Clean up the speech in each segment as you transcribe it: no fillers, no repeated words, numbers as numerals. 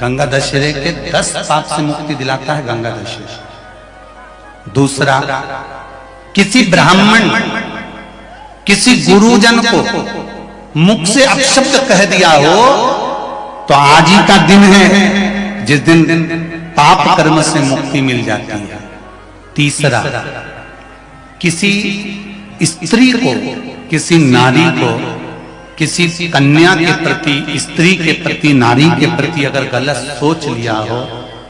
गंगा दशहरे के 10 पाप से मुक्ति दिलाता है गंगा दशहरा। दूसरा, किसी ब्राह्मण किसी गुरुजन को मुख से अपशब्द कह दिया हो तो आज ही का दिन है जिस दिन पाप कर्म से मुक्ति मिल जाती है। तीसरा, किसी स्त्री को, किसी नारी को, किसी कन्या के प्रति, स्त्री के प्रति, नारी के प्रति अगर गलत सोच लिया हो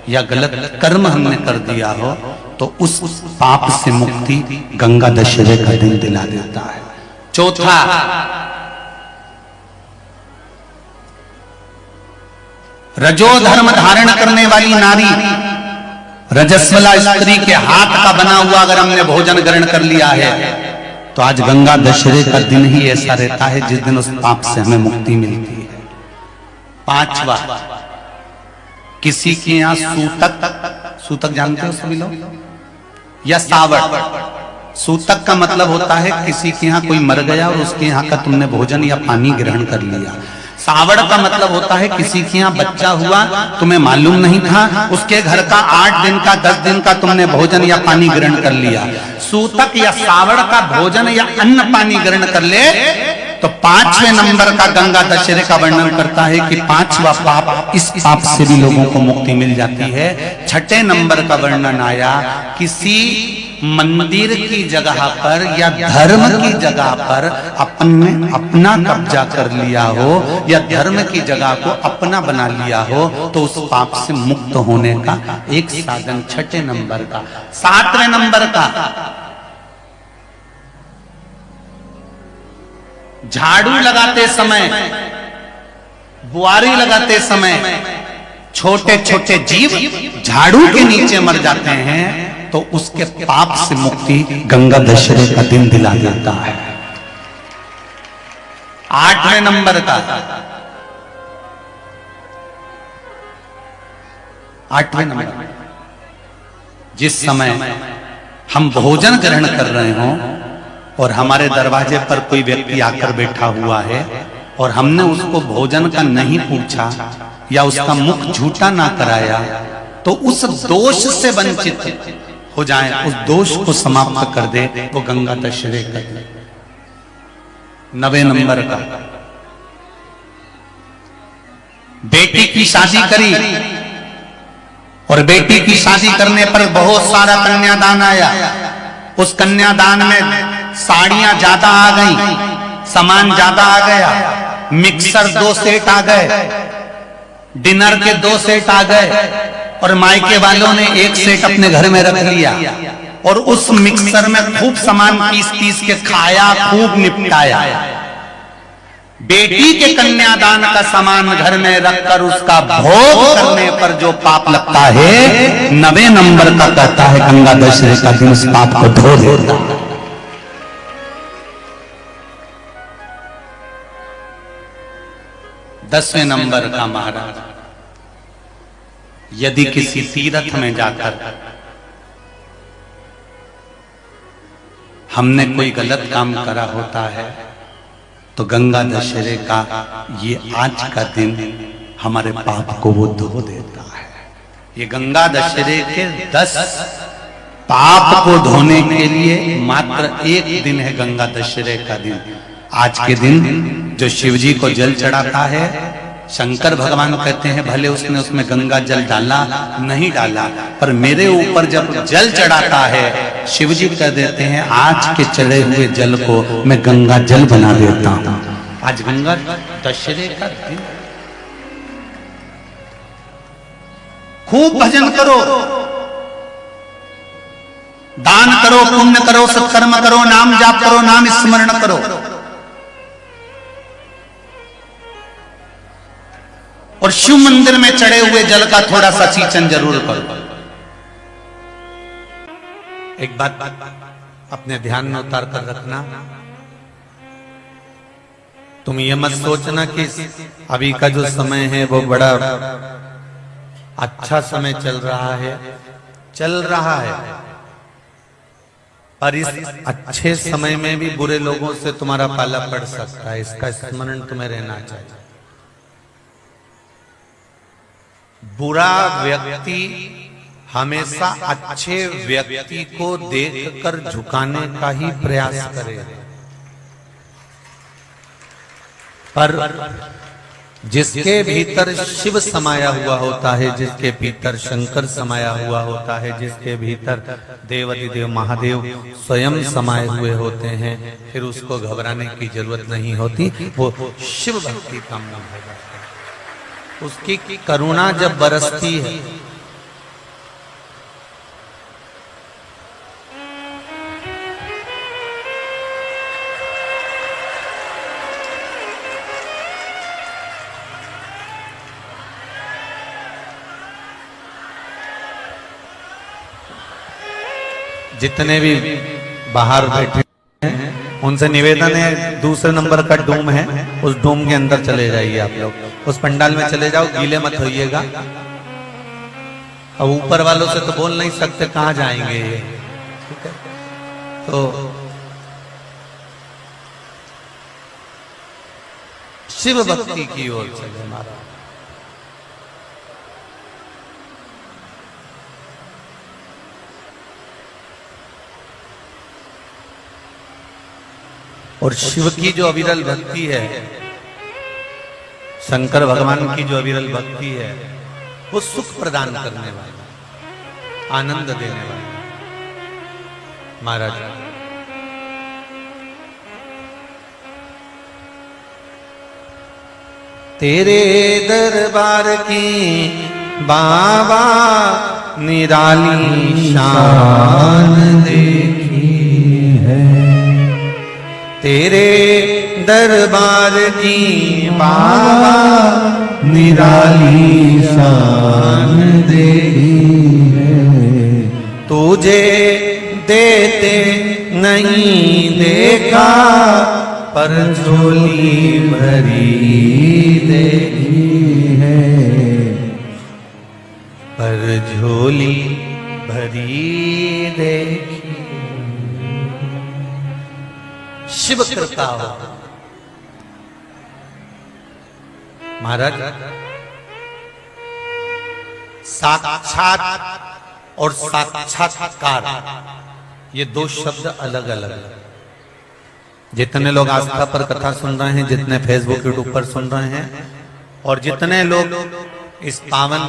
या गलत कर्म हमने कर दिया हो तो उस पाप से मुक्ति गंगा दशहरे का दिन दिला देता है। चौथा, रजो धर्म धारण करने वाली नारी, रजस्वला स्त्री के हाथ का बना हुआ अगर हमने भोजन ग्रहण कर लिया है तो आज गंगा दशहरे का दिन ही ऐसा रहता है जिस दिन उस पाप से हमें मुक्ति मिलती है। पांचवा, किसी के यहां सूतक, सूतक जानते हो सभी लोग, या सावड़। सूतक का मतलब होता है किसी के यहाँ कोई मर गया और उसके यहाँ का तुमने भोजन या पानी ग्रहण कर लिया। सावड़ का मतलब होता है किसी के यहाँ बच्चा हुआ, तुम्हें मालूम नहीं था, उसके घर का 8 दिन का 10 दिन का तुमने भोजन या पानी ग्रहण कर लिया। सूतक या सावड़ का भोजन या अन्न पानी ग्रहण कर ले तो 5वें नंबर का गंगा दशहरे का वर्णन करता है कि 5वां पाप, इस पाप से भी लोगों को मुक्ति मिल जाती है। 6ठे नंबर का वर्णन आया, किसी मंदिर की जगह पर या धर्म की जगह पर अपना कब्जा कर लिया हो या धर्म की जगह को अपना बना लिया हो तो उस पाप से मुक्त होने का एक साधन 6ठे नंबर का। 7वें नंबर का, झाड़ू लगाते समय, बुआरी लगाते समय छोटे छोटे जीव झाड़ू के नीचे मर जाते हैं तो उसके पाप से मुक्ति गंगा दशहरे का दिन दिला देता है। 8वें नंबर का, 8वें नंबर, जिस समय हम भोजन ग्रहण कर रहे हों और हमारे दरवाजे पर कोई व्यक्ति आकर बैठा हुआ है और हमने उसको भोजन का नहीं पूछा या उसका मुख झूठा ना कराया तो उस दोष से वंचित हो जाए, उस दोष को समाप्त कर दे, वो गंगा दशहरे का दिन। 9वें नंबर का, बेटी की शादी करी और बेटी की शादी करने पर बहुत सारा कन्यादान आया। उस कन्यादान में साड़ियां ज्यादा आ गई, सामान ज्यादा आ गया, मिक्सर 2 सेट आ गए, डिनर के 2 सेट आ गए और मायके वालों ने 1 सेट अपने घर में रख लिया और उस मिक्सर में खूब सामान पीस के खाया, खूब निपटाया। बेटी के कन्यादान का सामान घर में रखकर उसका भोग करने पर जो पाप लगता है 9वें नंबर का कहता है गंगा दशहरे का दिन उस पाप को धो देता है। 10वें नंबर का महाराज, यदि किसी तीर्थ में जाकर हमने कोई गलत काम करा होता है तो गंगा दशहरे का ये आज का दिन हमारे पाप को वो धो देता है। ये गंगा दशहरे के 10 पाप को धोने के लिए मात्र एक दिन है गंगा दशहरे का दिन। आज के दिन जो शिव जी को जल चढ़ाता है, शंकर भगवान कहते हैं भले उसने उसमें गंगा जल डाला नहीं डाला, पर मेरे ऊपर जब जल चढ़ाता है शिव जी कह देते हैं आज के चढ़े हुए जल को मैं गंगा जल बना देता हूं। आज गंगा दशहरे का दिन, खूब भजन करो, दान करो, पुण्य करो, सत्कर्म करो, नाम जाप करो, नाम स्मरण करो और शिव मंदिर में चढ़े हुए जल का थोड़ा सा सिंचन जरूर करो। एक बात अपने ध्यान में उतार कर रखना, तुम ये मत सोचना कि अभी का जो समय है वो बड़ा अच्छा समय चल रहा है, पर इस अच्छे समय में भी बुरे लोगों से तुम्हारा पाला पड़ सकता है, इसका स्मरण तुम्हें रहना चाहिए। बुरा व्यक्ति हमेशा अच्छे व्यक्ति को देखकर झुकाने का ही प्रयास करे, पर जिसके भीतर शिव समाया हुआ होता है, जिसके भीतर शंकर समाया हुआ होता है, जिसके भीतर देवाधिदेव महादेव स्वयं समाये हुए होते हैं, फिर उसको घबराने की जरूरत नहीं होती। वो शिव भक्ति का मूल है। उसकी करुणा जब बरसती है, जितने भी बाहर बैठे हैं उनसे निवेदन है, दूसरे नंबर का डूम है, उस डूम के अंदर चले जाइए। आप लोग उस पंडाल में चले जाओ, गीले मत होइएगा। अब ऊपर वालों से तो बोल नहीं सकते कहां जाएंगे ये, ठीक है? तो शिव भक्ति की ओर चले हमारा। और शिव की जो अविरल भक्ति है, शंकर भगवान की जो अविरल भक्ति है, वो सुख प्रदान करने वाला, आनंद देने वाला। महाराज तेरे दरबार की बाबा निराली शान देखी है, तेरे दरबार की बाबा निराली शान देखी है, तुझे देते नहीं देखा पर झोली भरी देखी है, पर झोली भरी देखी। शिव कृपा हो। महाराज साक्षात और साक्षात्कार, ये दो शब्द अलग अलग है। जितने लोग आस्था पर कथा सुन रहे हैं, जितने फेसबुक यूट्यूब पर सुन रहे हैं, और जितने लोग इस पावन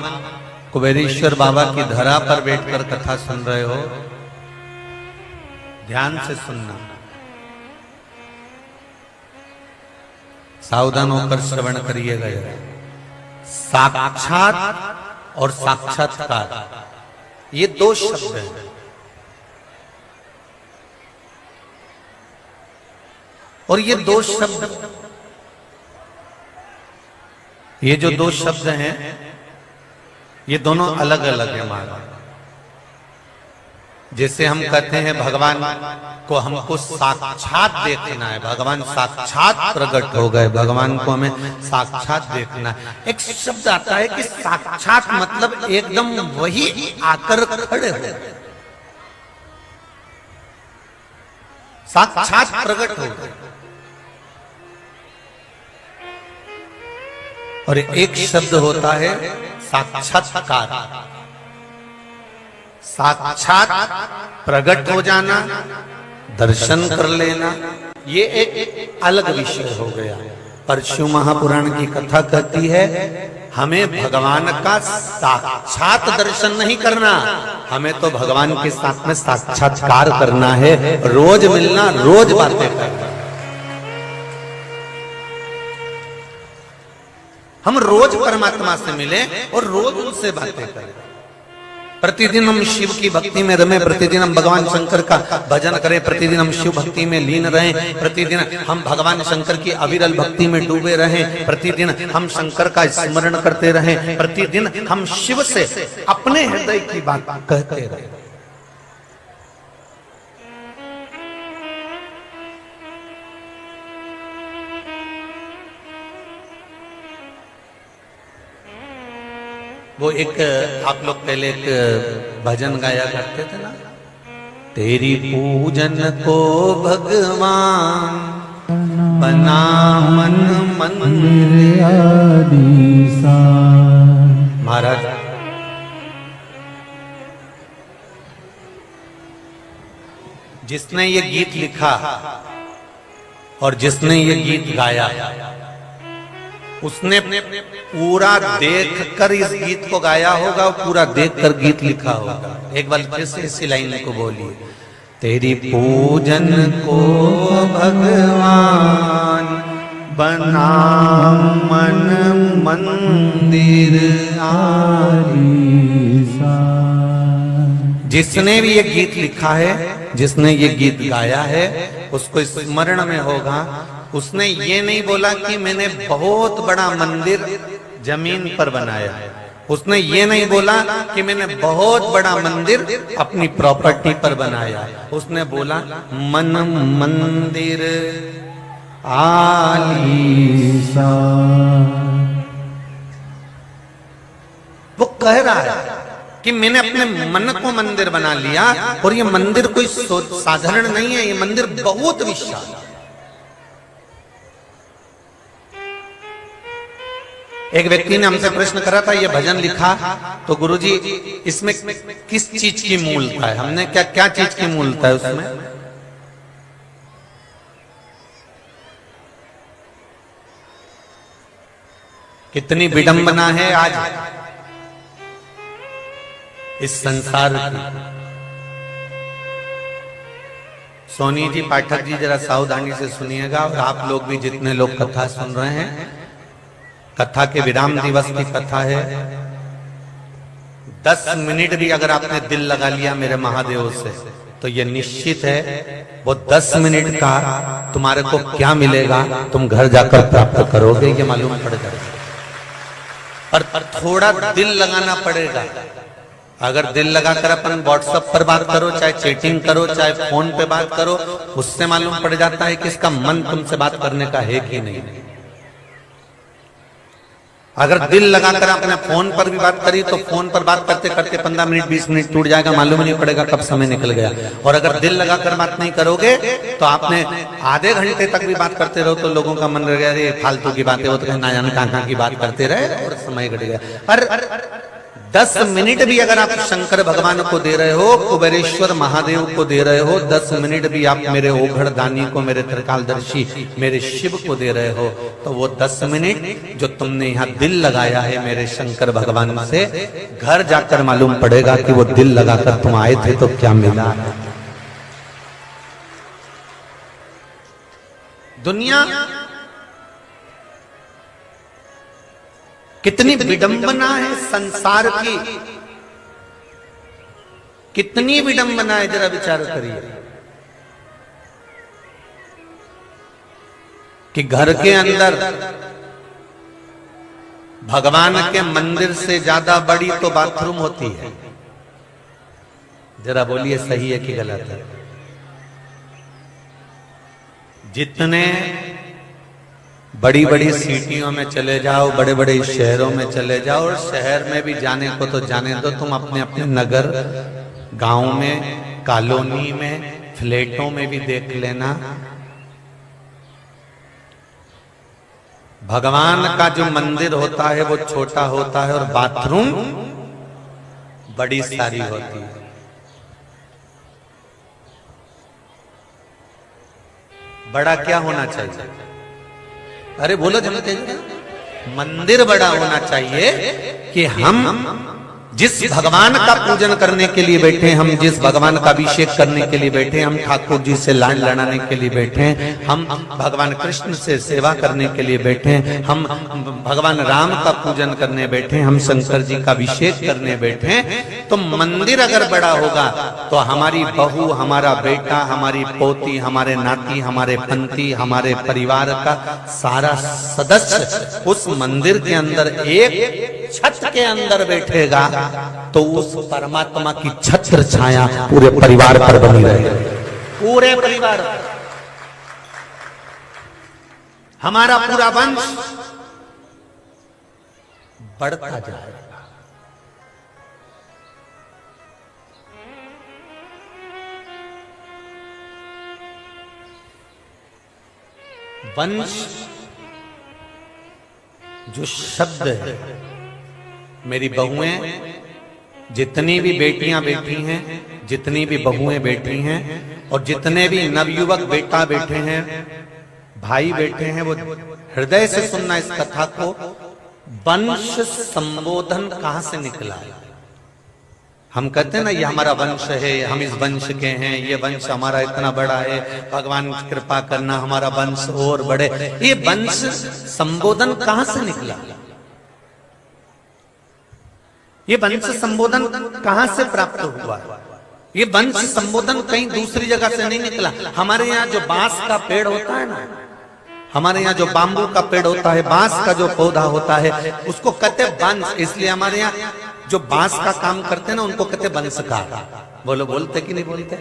कुबेरेश्वर बाबा की धरा पर बैठकर कथा सुन रहे हो, ध्यान से सुनना, सावधान होकर श्रवण करिएगा। साक्षात और साक्षात्कार, ये दो शब्द हैं। और ये दो शब्द, ये जो दो शब्द हैं, ये दोनों अलग अलग है महाराज। जैसे हम कहते हैं भगवान को हमको साक्षात देखना है, भगवान साक्षात प्रकट हो गए, भगवान को हमें साक्षात देखना है। एक शब्द आता है कि साक्षात मतलब एकदम वही आकर खड़े हो, साक्षात प्रकट हो गए। और एक शब्द होता है साक्षात्कार, साक्षात प्रकट हो जाना, दर्शन कर लेना, ये एक अलग विषय हो गया। पर शिव महापुराण की कथा कहती है हमें भगवान का साक्षात दर्शन नहीं करना, हमें तो भगवान के साथ में साक्षात्कार करना है, रोज मिलना, रोज बातें करना। हम रोज परमात्मा से मिले और रोज उनसे बातें करें। प्रतिदिन हम शिव की भक्ति में रमें, प्रतिदिन हम भगवान शंकर का भजन करें, प्रतिदिन हम शिव भक्ति में लीन रहें, प्रतिदिन हम भगवान शंकर की अविरल भक्ति में डूबे रहें, प्रतिदिन हम शंकर का स्मरण करते रहें, प्रतिदिन हम शिव से अपने हृदय की बात कहते रहें। वो एक आप लोग पहले एक भजन गाया करते थे ना, तेरी पूजन को भगवान बना मन मंदिर आदि सा। महाराज, जिसने ये गीत लिखा और जिसने ये गीत गाया, उसने पूरा देखकर इस गीत को गाया होगा और पूरा देखकर गीत लिखा होगा। एक बार फिर से इसी लाइन को बोलिए, तेरी पूजन को भगवान बना मन मंदिर आलीसा। जिसने भी ये गीत लिखा है, जिसने ये गीत गाया है, उसको स्मरण में होगा, उसने ये नहीं बोला कि मैंने बहुत बड़ा मंदिर जमीन पर बनाया, उसने ये नहीं बोला कि मैंने बहुत बड़ा मंदिर अपनी प्रॉपर्टी पर बनाया, उसने बोला मन मंदिर आलीसा। वो कह रहा है कि मैंने अपने मन को मंदिर बना लिया, और ये मंदिर कोई साधारण नहीं है, ये मंदिर बहुत विशाल है। एक व्यक्ति ने हमसे प्रश्न करा था, ये भजन लिखा तो गुरुजी इसमें किस चीज की मूलता है? हमने क्या क्या चीज की मूलता है उसमें? कितनी विडंबना है आज इस संसार की। सोनी जी, पाठक जी, जरा सावधानी से सुनिएगा, और आप लोग भी जितने लोग कथा सुन रहे हैं, कथा के विराम दिवस की कथा है। 10 मिनट भी अगर आपने दिल लगा लिया मेरे महादेव से, तो ये निश्चित है वो 10 मिनट का तुम्हारे को क्या मिलेगा तुम घर जाकर प्राप्त करोगे, ये मालूम पड़ जाएगा। पर थोड़ा दिल लगाना पड़ेगा। अगर दिल लगाकर अपन व्हाट्सएप पर बात करो, चाहे चैटिंग करो, चाहे फोन पे बात करो, उससे मालूम पड़ जाता है कि इसका मन तुमसे बात करने का है कि नहीं। अगर दिल लगाकर आपने फोन पर भी बात करी तो फोन पर बात करते करते 15 मिनट 20 मिनट टूट जाएगा, मालूम नहीं पड़ेगा कब समय निकल गया। और अगर दिल लगाकर बात नहीं करोगे तो आपने आधे घंटे तक भी बात करते रहो तो लोगों का मन रह गया, अरे फालतू की बातें, वो तो ना जाने कहां की बात करते रहे और समय घट गया। पर 10 मिनट भी अगर आप शंकर भगवान को दे रहे हो, कुबेरेश्वर महादेव को दे रहे हो, 10 मिनट भी आप मेरे ओघड़ दानी को, मेरे त्रिकालदर्शी, मेरे शिव को दे रहे हो, तो वो 10 मिनट जो तुमने यहाँ दिल लगाया है मेरे शंकर भगवान से, घर जाकर मालूम पड़ेगा कि वो दिल लगाकर तुम आए थे तो क्या मिला। दुनिया कितनी विडंबना है संसार की, कितनी विडंबना है, जरा विचार करिए कि घर के अंदर भगवान के मंदिर से ज्यादा बड़ी तो बाथरूम होती है। जरा बोलिए सही है कि गलत है? जितने बड़ी बड़ी सिटियों में चले जाओ, बड़े बड़े शहरों में चले जाओ, और शहर में भी जाने को तो जाने दो, तुम अपने अपने नगर गांव में, कॉलोनी में, फ्लैटों में भी देख लेना, भगवान का जो मंदिर होता है वो छोटा होता है और बाथरूम बड़ी सारी होती है। बड़ा क्या होना चाहिए? अरे बोलो जमते, मंदिर बड़ा होना चाहिए कि हम जिस भगवान का पूजन करने के लिए बैठे, हम जिस भगवान का अभिषेक करने के लिए बैठे, हम ठाकुर जी से लाड लड़ाने के लिए बैठे, हम भगवान कृष्ण से सेवा करने के लिए बैठे, हम भगवान राम का पूजन करने बैठे, हम शंकर जी का अभिषेक करने बैठे, तो मंदिर अगर बड़ा होगा तो हमारी बहू, हमारा बेटा, हमारी पोती, हमारे नाती, हमारे पंती, हमारे परिवार का सारा सदस्य उस मंदिर के अंदर एक छत के अंदर बैठेगा, तो उस परमात्मा की छत्र छाया पूरे परिवार पर बनी रहेगी। पूरे परिवार, हमारा पूरा वंश बढ़ता जाएगा। वंश जो शब्द है मेरी बहुएं, जितनी भी बेटियां बैठी हैं, जितनी भी बहुएं बैठी हैं और जितने भी नवयुवक बेटा बैठे हैं, भाई बैठे हैं, वो हृदय से सुनना इस कथा को। वंश संबोधन कहां से निकला है? हम कहते हैं ना ये हमारा वंश है, हम इस वंश के हैं, ये वंश हमारा इतना बड़ा है, भगवान की कृपा करना हमारा वंश और बढ़े। ये वंश संबोधन कहां से निकला? ये वंश संबोधन कहां से प्राप्त हुआ? ये वंश संबोधन कहीं दूसरी जगह से नहीं निकला। हमारे यहाँ जो बांस का पेड़ होता है ना, हमारे यहाँ जो बाम्बू का पेड़ होता है, बांस का जो पौधा होता है, उसको कहते वंश। इसलिए हमारे यहाँ जो बांस का काम करते हैं ना, उनको कहते वंशकार। बोलो, बोलते कि नहीं बोलते?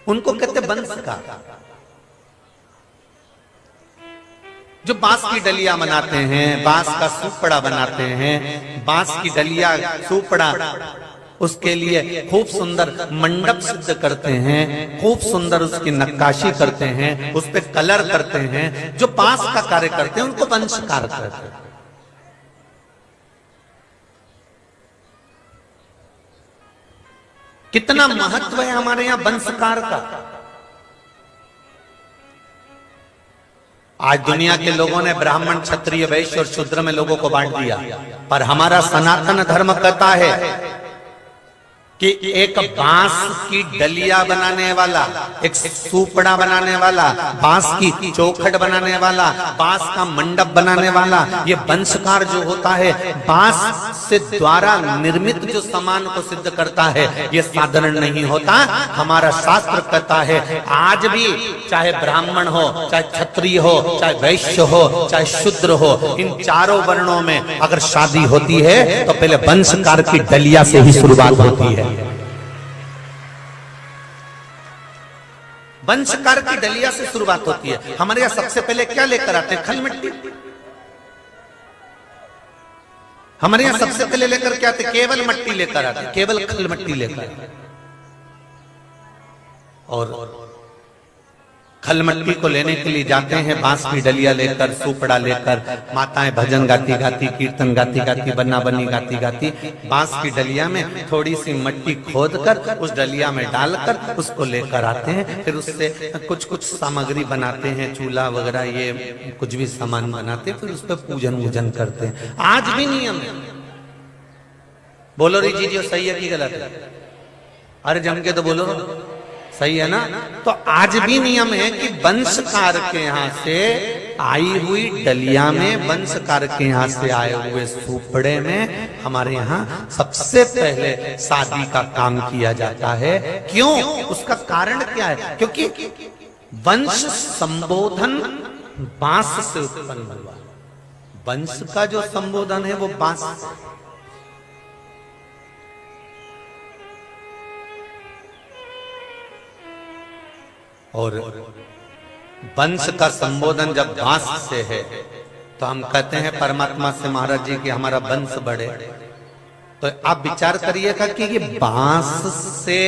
उनको कहते वंशकार। जो बांस की डलिया बनाते हैं, बांस का सुपड़ा बनाते हैं, बांस की डलिया सुपड़ा, उसके लिए खूब सुंदर मंडप सिद्ध करते हैं, खूब सुंदर उसकी नक्काशी करते हैं, उस पे कलर करते हैं। जो बांस का कार्य करते हैं उनको वंशकार कहते हैं। कितना महत्व है हमारे यहां वंशकार का। आज दुनिया के लोगों ने ब्राह्मण, क्षत्रिय, वैश्य और शूद्र में लोगों को बांट दिया, पर हमारा सनातन धर्म कहता है कि एक बांस की डलिया बनाने वाला, एक सुपड़ा बनाने वाला, बांस की चौखट बनाने वाला, बांस का मंडप बनाने वाला, ये वंशकार जो होता है, बांस से द्वारा निर्मित जो सामान को सिद्ध करता है, ये साधारण नहीं होता। हमारा शास्त्र कहता है आज भी चाहे ब्राह्मण हो, चाहे क्षत्रिय हो, चाहे वैश्य हो, चाहे शूद्र हो, इन चारों वर्णों में अगर शादी होती है तो पहले वंशकार की डलिया से ही शुरुआत होती है। वंशकार की डलिया से शुरुआत होती है। हमारे यहां सबसे पहले क्या लेकर आते हैं? खल मिट्टी। हमारे यहां सबसे पहले लेकर क्या आते? केवल मिट्टी लेकर आते, केवल खल मिट्टी लेकर। और खल मिट्टी को लेने के लिए जाते हैं बांस की डलिया लेकर, सुपड़ा लेकर, माताएं भजन गाती गाती, कीर्तन गाती गाती, बन्ना बन्नी गाती गाती, बांस की डलिया में थोड़ी सी मिट्टी खोदकर उस डलिया में डालकर उसको लेकर आते हैं। फिर उससे कुछ कुछ सामग्री बनाते हैं, चूल्हा वगैरह, ये कुछ भी सामान बनाते हैं, फिर उस पर पूजन वूजन करते हैं। आज भी नियम है। बोलो रे जी, जो सही है कि गलत है? अरे जम के तो बोलो, सही है ना? तो आज भी नियम है कि वंशकार के यहां से आई हुई डलिया में, वंशकार के यहां से आए हुए सुपड़े में हमारे यहां सबसे पहले शादी का काम किया जाता है। क्यों? उसका कारण क्या है? क्योंकि वंश संबोधन बांस से उत्पन्न हुआ। वंश का जो संबोधन है वो बांस। और वंश का संबोधन जब बांस से है तो हम कहते हैं परमात्मा से महाराज जी कि हमारा वंश बढ़े। तो आप विचार करिएगा कि ये बांस से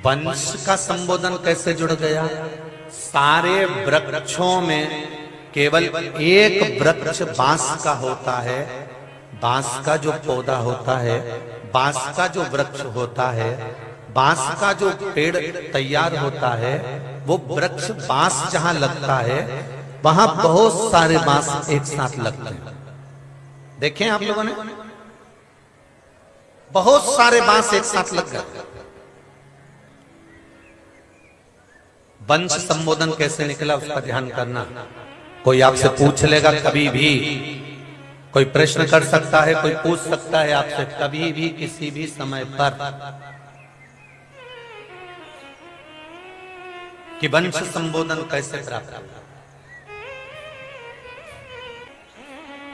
वंश का संबोधन कैसे जुड़ गया। सारे वृक्षों में केवल एक वृक्ष बांस का होता है। बांस का जो पौधा होता है, बांस का जो वृक्ष होता है, बांस का जो पेड़ तैयार होता है, वो वृक्ष बांस जहां लगता है वहां बहुत सारे बांस एक साथ लगते हैं। देखें आप लोगों ने, बहुत सारे बांस एक साथ लग गए। वंश संबोधन कैसे निकला उसका ध्यान करना। कोई आपसे पूछ लेगा, कभी भी कोई प्रश्न कर सकता है, कोई पूछ सकता है आपसे, कभी भी किसी भी समय पर, कि वंश संबोधन कैसे प्राप्त हुआ।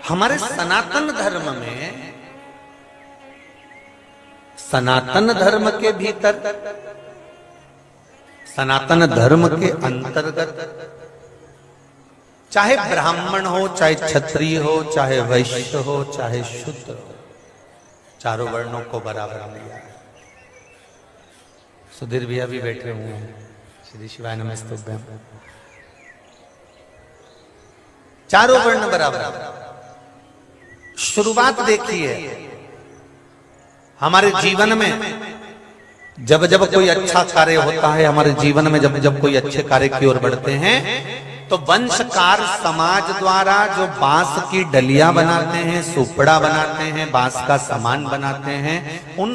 हमारे सनातन धर्म में, सनातन धर्म के भीतर, सनातन धर्म के अंतर्गत, चाहे ब्राह्मण हो, चाहे क्षत्रिय हो, चाहे वैश्य हो, चाहे शूद्र हो, चारों वर्णों को बराबर लिया है। सुधीर भैया भी बैठे हुए हैं। श्री शिवाय नमस्तुभ्यं। चारों वर्ण बराबर। शुरुआत देखिए हमारे जीवन में, जब जब कोई अच्छा कार्य होता है हमारे जीवन में, जब जब कोई अच्छे कार्य की ओर बढ़ते हैं, तो वंशकार समाज द्वारा जो बांस की डलिया बनाते हैं, सुपड़ा बनाते हैं, बांस का सामान बनाते हैं, उन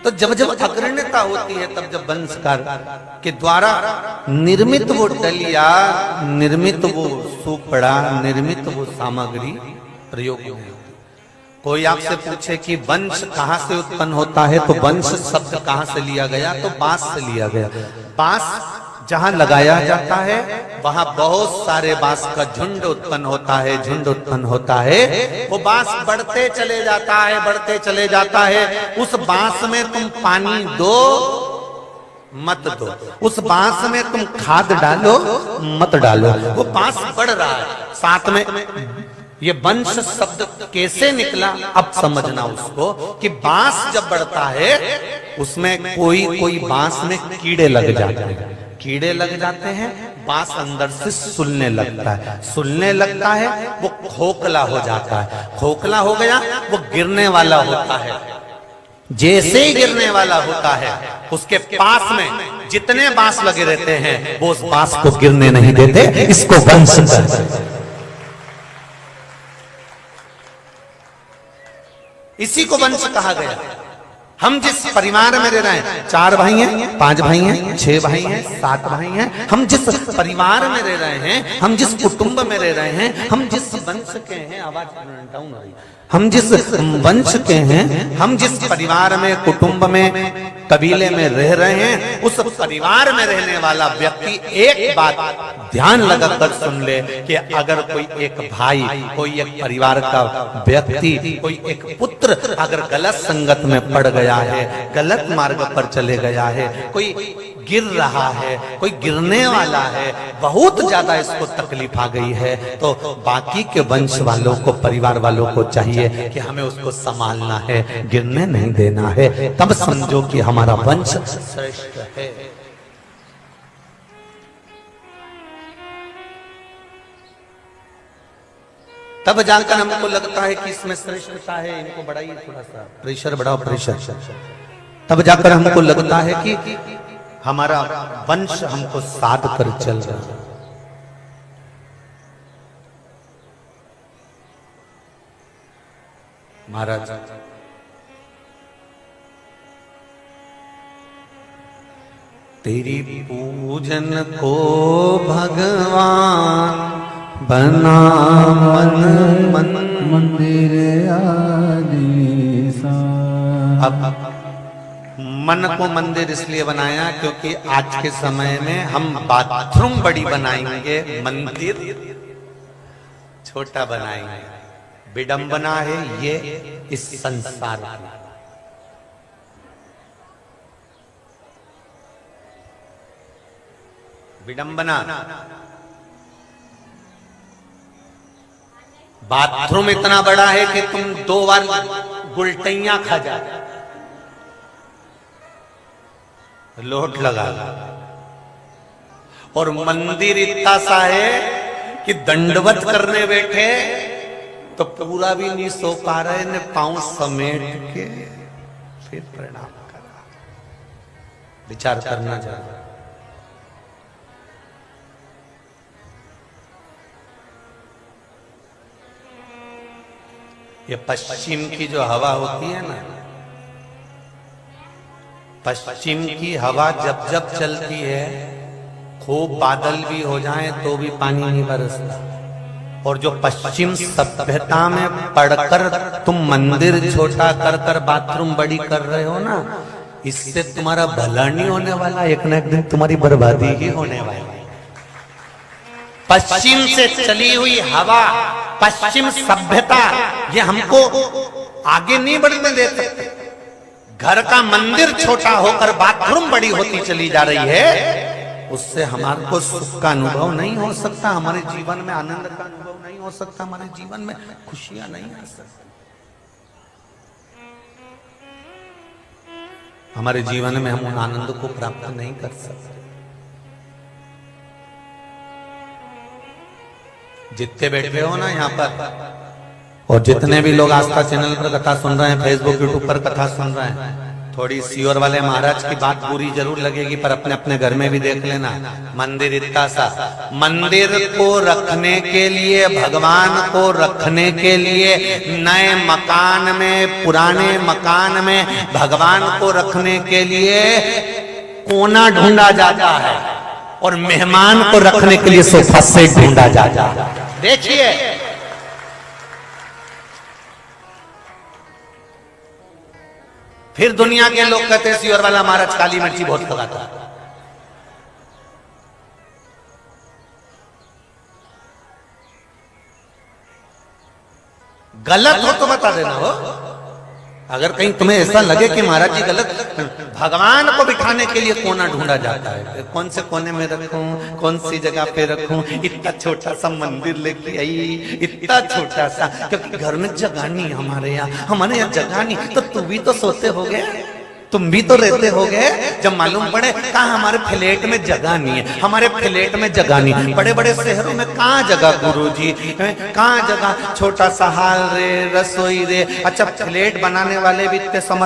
तो जब जब अग्रणता होती है तब जब वंशकार के द्वारा निर्मित वो डलिया, निर्मित वो सुपड़ा, निर्मित वो सामग्री प्रयोग में होती। कोई आपसे पूछे कि वंश कहाँ से उत्पन्न होता है, तो वंश शब्द कहाँ से लिया गया, तो बांस से लिया गया। बांस जहां लगाया जाता है वहां बहुत सारे बांस का झुंड उत्पन्न होता है, झुंड उत्पन्न होता है। वो बांस बढ़ते चले जाता है, बढ़ते चले जाता है। उस बांस में तुम पानी दो मत दो, उस बांस में तुम खाद डालो मत डालो, वो बांस बढ़ रहा है। साथ में ये वंश शब्द कैसे निकला, अब समझना उसको कि बांस जब बढ़ता है उसमें कोई बांस में कीड़े लग जाते हैं, कीड़े लग जाते हैं, बांस अंदर से सुलने लगता है, सुलने लगता है, वो खोखला हो जाता है, खोखला हो गया, वो गिरने वाला होता है। जैसे ही गिरने वाला होता है उसके पास में जितने बांस लगे रहते हैं वो उस बांस को गिरने नहीं देते, इसको वंश कहते हैं। इसी को वंश कहा गया। हम जिस परिवार में रह रहे हैं, 4 भाई हैं, 5 भाई हैं, 6 भाई हैं, 7 भाई हैं, हम जिस परिवार में रह रहे हैं, हम जिस कुटुंब में रह रहे हैं, हम जिस वंश के हैं, आवाज डाउन हो रही, हम जिस वंश के हैं, हम जिस परिवार में, कुटुंब में, कबीले में रह रहे हैं, उस परिवार में रहने वाला व्यक्ति एक बात ध्यान लगाकर सुन ले कि अगर कोई एक भाई, कोई एक परिवार का व्यक्ति, कोई एक पुत्र अगर गलत संगत में पड़ गया है, गलत मार्ग पर चले गया है, कोई गिर रहा है, कोई गिरने वाला है, बहुत ज्यादा इसको तकलीफ आ गई है, तो बाकी के वंश वालों को, परिवार वालों को चाहिए कि हमें उसको संभालना है, गिरने नहीं देना है, तब समझो कि हमारा वंश श्रेष्ठ है। तब जाकर हमको लगता है कि इसमें श्रेष्ठता है, इनको बढ़ाइए थोड़ा सा, प्रेशर बढ़ाओ, प्रेशर। तब जाकर हमको लगता है कि हमारा वंश हमको साध कर चल रहा है। महाराज तेरी पूजन को भगवान बना मन मंदिर आदि। अब मन को मंदिर इसलिए बनाया क्योंकि आज के समय में हम बाथरूम बड़ी बनाएंगे, मंदिर छोटा बनाएंगे। विडंबना है ये इस संसार की। विडंबना, बाथरूम इतना बड़ा है कि तुम 2 बार गुलटैया खा जाए, लोट लगा, और मंदिर इतना सा है कि दंडवत करने बैठे तो पूरा भी नहीं सो पा रहे ने, पांव समेट के फिर प्रणाम करा। विचार करना चाहिए। ये पश्चिम की जो हवा होती है ना, पश्चिम की हवा जब जब चलती है, खूब बादल भी हो जाए तो भी पानी नहीं बरसता। और जो पश्चिम सभ्यता में पढ़कर तुम मंदिर छोटा कर कर बाथरूम बड़ी कर रहे हो ना, इससे तुम्हारा भला नहीं होने वाला, एक ना एक दिन तुम्हारी बर्बादी ही होने वाली। पश्चिम से चली हुई हवा, पश्चिम सभ्यता, ये हमको आगे नहीं बढ़ने दे सकते। घर का मंदिर छोटा होकर बाथरूम बड़ी होती चली जा रही है, उससे हमारे को सुख का अनुभव नहीं हो सकता, हमारे जीवन में आनंद का अनुभव नहीं हो सकता, हमारे जीवन में खुशियां नहीं आ सकती। हमारे जीवन में हम उन आनंद को प्राप्त नहीं कर सकते। जितने बैठे हो ना यहाँ पर, और जितने भी लोग आस्था चैनल पर कथा सुन रहे हैं, फेसबुक यूट्यूब पर कथा सुन रहे हैं, थोड़ी सीओर वाले महाराज की बात बुरी जरूर लगेगी, पर अपने अपने घर में भी देख लेना। मंदिर इतना सा, मंदिर को रखने के लिए, भगवान को रखने के लिए नए मकान में, पुराने मकान में भगवान को रखने के लिए कोना ढूंढा जाता है, और मेहमान को रखने के लिए सोफा सेट ढूंढा जाता है। देखिए, फिर दुनिया के लोग कहते हैं सीओर वाला महाराज काली मिर्ची बहुत लगाता है। गलत हो तो बता देना हो। अगर कहीं तुम्हें ऐसा लगे कि महाराज जी गलत, भगवान को बिठाने के लिए कोना ढूंढा जाता है। कौन से कोने में रखूं, कौन सी जगह पे रखूं, इतना छोटा सा मंदिर लेके आई, इतना छोटा सा, क्योंकि घर में जगह नहीं है हमारे यहाँ जगह नहीं। तो तुम भी तो सोते होगे, तुम भी तो रहते होगे। जब मालूम पड़े कहाँ हमारे फ्लैट में जगह नहीं है, हमारे फ्लैट में जगह नहीं, बड़े बड़े शहरों में कहाँ जगह गुरुजी, कहाँ जगह, छोटा सा हाल रे, रसोई रे। अच्छा, फ्लैट बनाने वाले भी इतने समझ